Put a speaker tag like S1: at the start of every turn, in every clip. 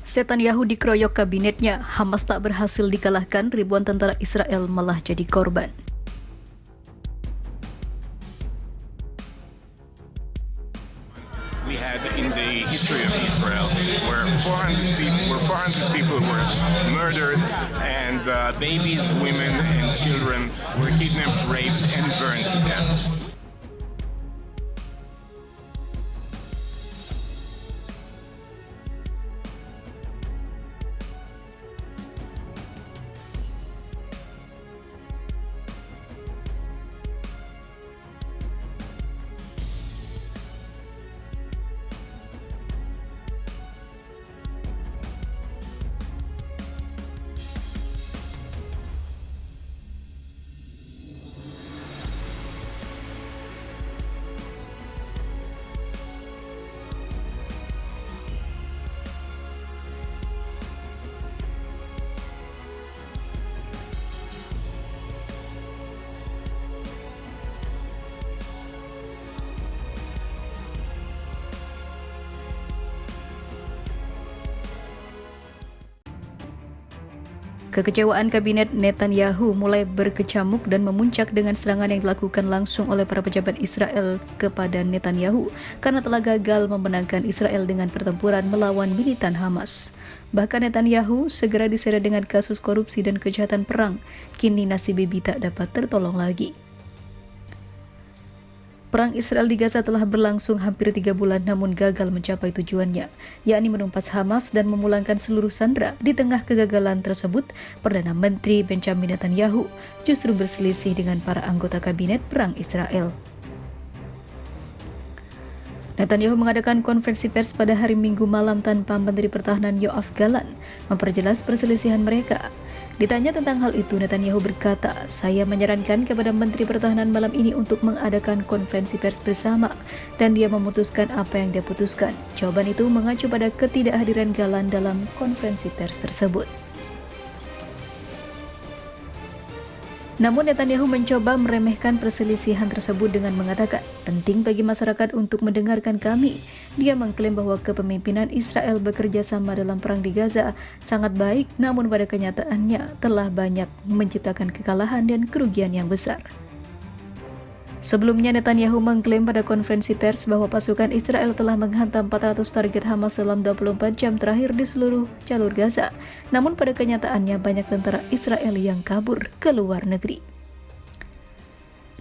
S1: Netanyahu dikeroyok kabinetnya, Hamas tak berhasil dikalahkan, ribuan tentara Israel malah jadi korban.
S2: We had in the history of Israel where 400 people were murdered and babies, women and children were kidnapped, raped and burned to death.
S1: Kekecewaan kabinet Netanyahu mulai berkecamuk dan memuncak dengan serangan yang dilakukan langsung oleh para pejabat Israel kepada Netanyahu karena telah gagal memenangkan Israel dengan pertempuran melawan militan Hamas. Bahkan Netanyahu segera diseret dengan kasus korupsi dan kejahatan perang. Kini nasib Bibi tak dapat tertolong lagi. Perang Israel di Gaza telah berlangsung hampir 3 bulan namun gagal mencapai tujuannya, yakni menumpas Hamas dan memulangkan seluruh sandera. Di tengah kegagalan tersebut, Perdana Menteri Benjamin Netanyahu justru berselisih dengan para anggota kabinet perang Israel. Netanyahu mengadakan konferensi pers pada hari Minggu malam tanpa Menteri Pertahanan Yoav Gallant memperjelas perselisihan mereka. Ditanya tentang hal itu, Netanyahu berkata, "Saya menyarankan kepada Menteri Pertahanan malam ini untuk mengadakan konferensi pers bersama, dan dia memutuskan apa yang dia putuskan." Jawaban itu mengacu pada ketidakhadiran Gallant dalam konferensi pers tersebut. Namun Netanyahu mencoba meremehkan perselisihan tersebut dengan mengatakan, penting bagi masyarakat untuk mendengarkan kami. Dia mengklaim bahwa kepemimpinan Israel bekerja sama dalam perang di Gaza sangat baik, namun pada kenyataannya telah banyak menciptakan kekalahan dan kerugian yang besar. Sebelumnya Netanyahu mengklaim pada konferensi pers bahwa pasukan Israel telah menghantam 400 target Hamas dalam 24 jam terakhir di seluruh jalur Gaza. Namun pada kenyataannya banyak tentara Israel yang kabur ke luar negeri.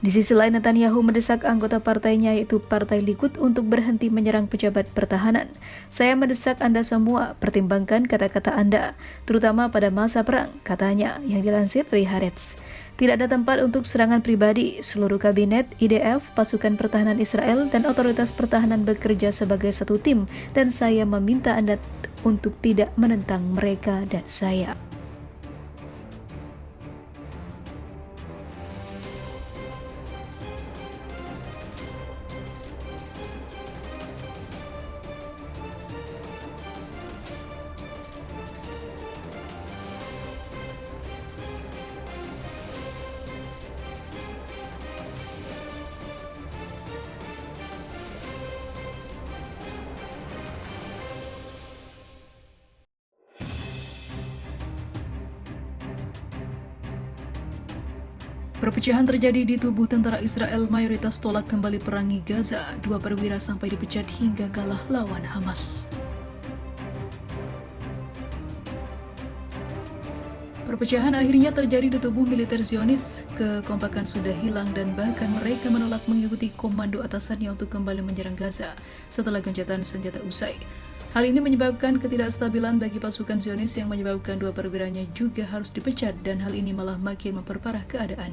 S1: Di sisi lain, Netanyahu mendesak anggota partainya yaitu Partai Likud untuk berhenti menyerang pejabat pertahanan. "Saya mendesak Anda semua pertimbangkan kata-kata Anda, terutama pada masa perang," katanya yang dilansir dari Haaretz. "Tidak ada tempat untuk serangan pribadi. Seluruh kabinet, IDF, pasukan pertahanan Israel, dan otoritas pertahanan bekerja sebagai satu tim, dan saya meminta Anda untuk tidak menentang mereka dan saya." Perpecahan terjadi di tubuh tentara Israel, mayoritas tolak kembali perangi Gaza. 2 perwira sampai dipecat hingga kalah lawan Hamas. Perpecahan akhirnya terjadi di tubuh militer Zionis. Kekompakan sudah hilang dan bahkan mereka menolak mengikuti komando atasannya untuk kembali menyerang Gaza setelah gencatan senjata usai. Hal ini menyebabkan ketidakstabilan bagi pasukan Zionis yang menyebabkan 2 perwiranya juga harus dipecat dan hal ini malah makin memperparah keadaan.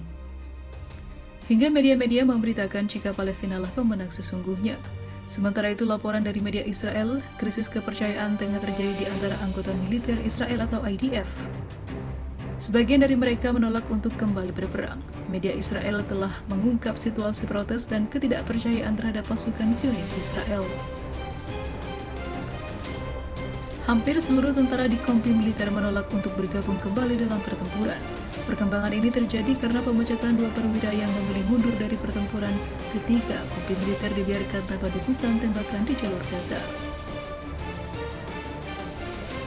S1: Hingga media-media memberitakan jika Palestina lah pemenang sesungguhnya. Sementara itu, laporan dari media Israel, krisis kepercayaan tengah terjadi di antara anggota militer Israel atau IDF. Sebagian dari mereka menolak untuk kembali berperang. Media Israel telah mengungkap situasi protes dan ketidakpercayaan terhadap pasukan Zionis Israel. Hampir seluruh tentara di kompi militer menolak untuk bergabung kembali dalam pertempuran. Perkembangan ini terjadi karena pemecatan 2 perwira yang memilih mundur dari pertempuran ketika kompi militer dibiarkan tanpa dukungan tembakan di jalur Gaza.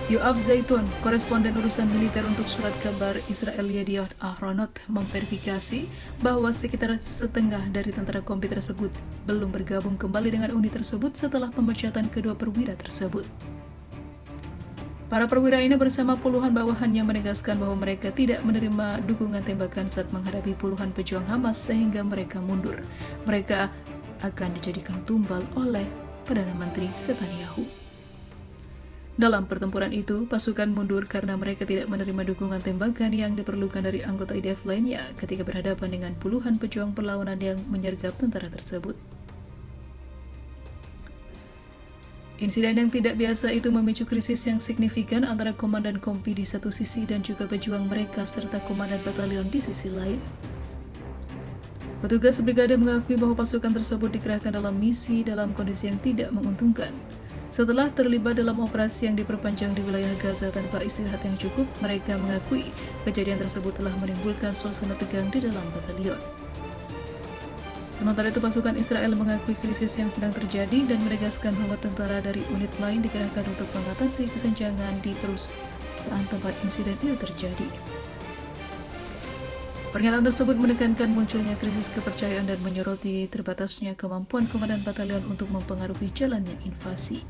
S1: Yoav Zaitun, koresponden urusan militer untuk surat kabar Israel Yediot Ahronot, memverifikasi bahwa sekitar setengah dari tentara kompi tersebut belum bergabung kembali dengan unit tersebut setelah pemecatan kedua perwira tersebut. Para perwira ini bersama puluhan bawahannya menegaskan bahwa mereka tidak menerima dukungan tembakan saat menghadapi puluhan pejuang Hamas sehingga mereka mundur. Mereka akan dijadikan tumbal oleh Perdana Menteri Netanyahu. Dalam pertempuran itu, pasukan mundur karena mereka tidak menerima dukungan tembakan yang diperlukan dari anggota IDF lainnya ketika berhadapan dengan puluhan pejuang perlawanan yang menyergap tentara tersebut. Insiden yang tidak biasa itu memicu krisis yang signifikan antara komandan kompi di satu sisi dan juga pejuang mereka serta komandan batalion di sisi lain. Petugas brigade mengakui bahwa pasukan tersebut dikerahkan dalam misi dalam kondisi yang tidak menguntungkan. Setelah terlibat dalam operasi yang diperpanjang di wilayah Gaza tanpa istirahat yang cukup, mereka mengakui kejadian tersebut telah menimbulkan suasana tegang di dalam batalion. Sementara itu, pasukan Israel mengakui krisis yang sedang terjadi dan menegaskan bahwa tentara dari unit lain dikerahkan untuk mengatasi kesenjangan di perusahaan tempat insiden itu terjadi. Pernyataan tersebut menekankan munculnya krisis kepercayaan dan menyoroti terbatasnya kemampuan komandan batalion untuk mempengaruhi jalannya invasi.